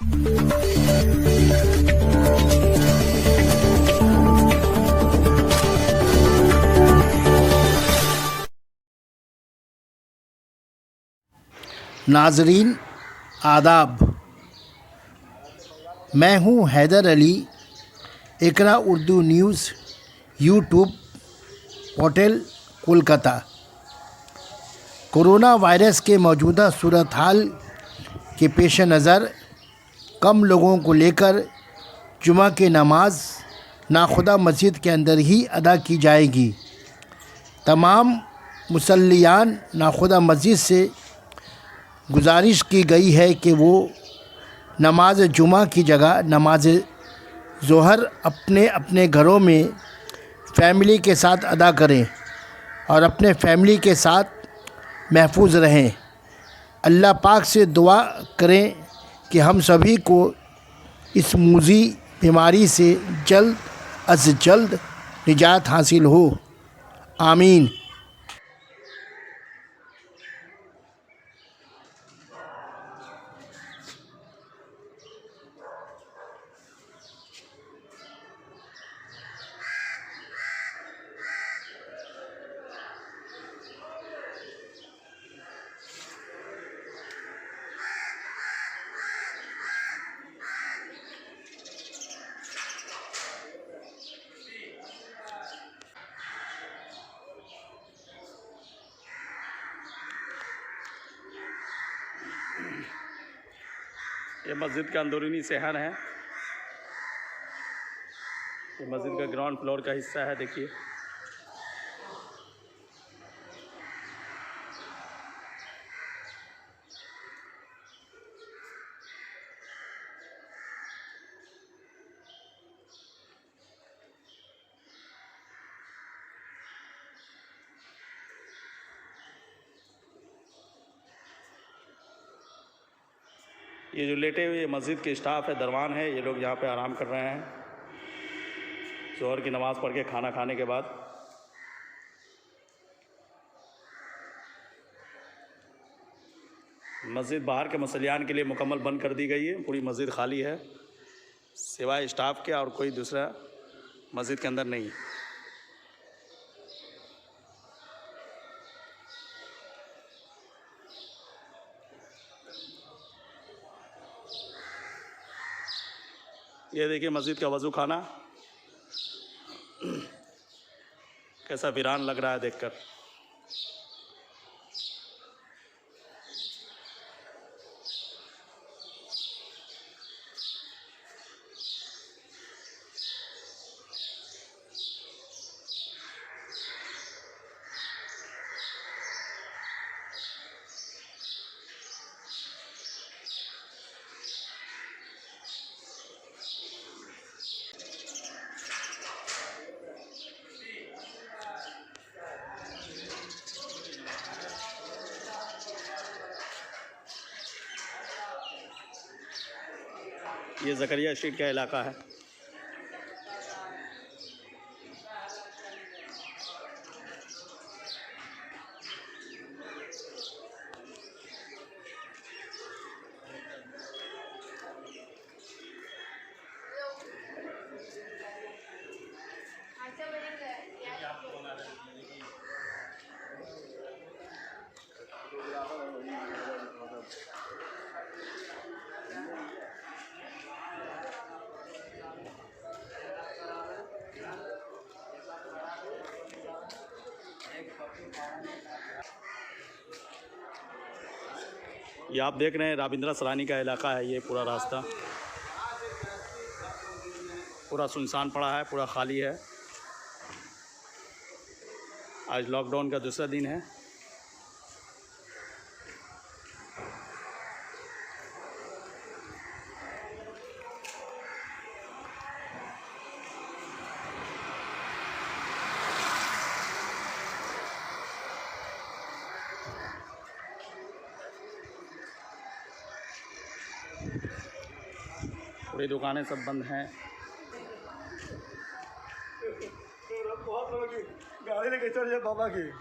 नाजरीन आदाब, मैं हूं Haider Ali. Iqra Urdu news YouTube portal Kolkata. Corona virus के मौजूदा सूरत हाल के पेश नज़र कम लोगों को लेकर जुमा की नमाज नाखुदा मस्जिद के अंदर ही अदा की जाएगी। तमाम मुसल्लियान नाखुदा मस्जिद से गुजारिश की गई है कि वो नमाज जुमा की जगह नमाज ज़ोहर अपने अपने घरों में फैमिली के साथ अदा करें और अपने फैमिली के साथ महफूज रहें। अल्लाह पाक से दुआ करें कि हम सभी को इस मूज़ी बीमारी से जल्द अज जल्द निजात हासिल हो। आमीन। ये मस्जिद का अंदरूनी सहन है। ये मस्जिद का ग्राउंड फ्लोर का हिस्सा है। देखिए, ये जो लेटे हुए मस्जिद के स्टाफ है, दरवान है, ये लोग यहाँ पे आराम कर रहे हैं ज़ोहर की नमाज़ पढ़ के खाना खाने के बाद। मस्जिद बाहर के मुसल्लियान के लिए मुकम्मल बंद कर दी गई है। पूरी मस्जिद खाली है सिवाय स्टाफ के, और कोई दूसरा मस्जिद के अंदर नहीं। ये देखिए मस्जिद का वज़ू खाना कैसा वीरान लग रहा है देखकर। ये ज़करिया स्ट्रीट का इलाका है। ये आप देख रहे हैं राबिंद्रा सरानी का इलाका है। ये पूरा रास्ता पूरा सुनसान पड़ा है, पूरा खाली है। आज लॉकडाउन का दूसरा दिन है। पूरी दुकानें सब बंद हैं। गाड़ी लेके चल जाए बाबा की।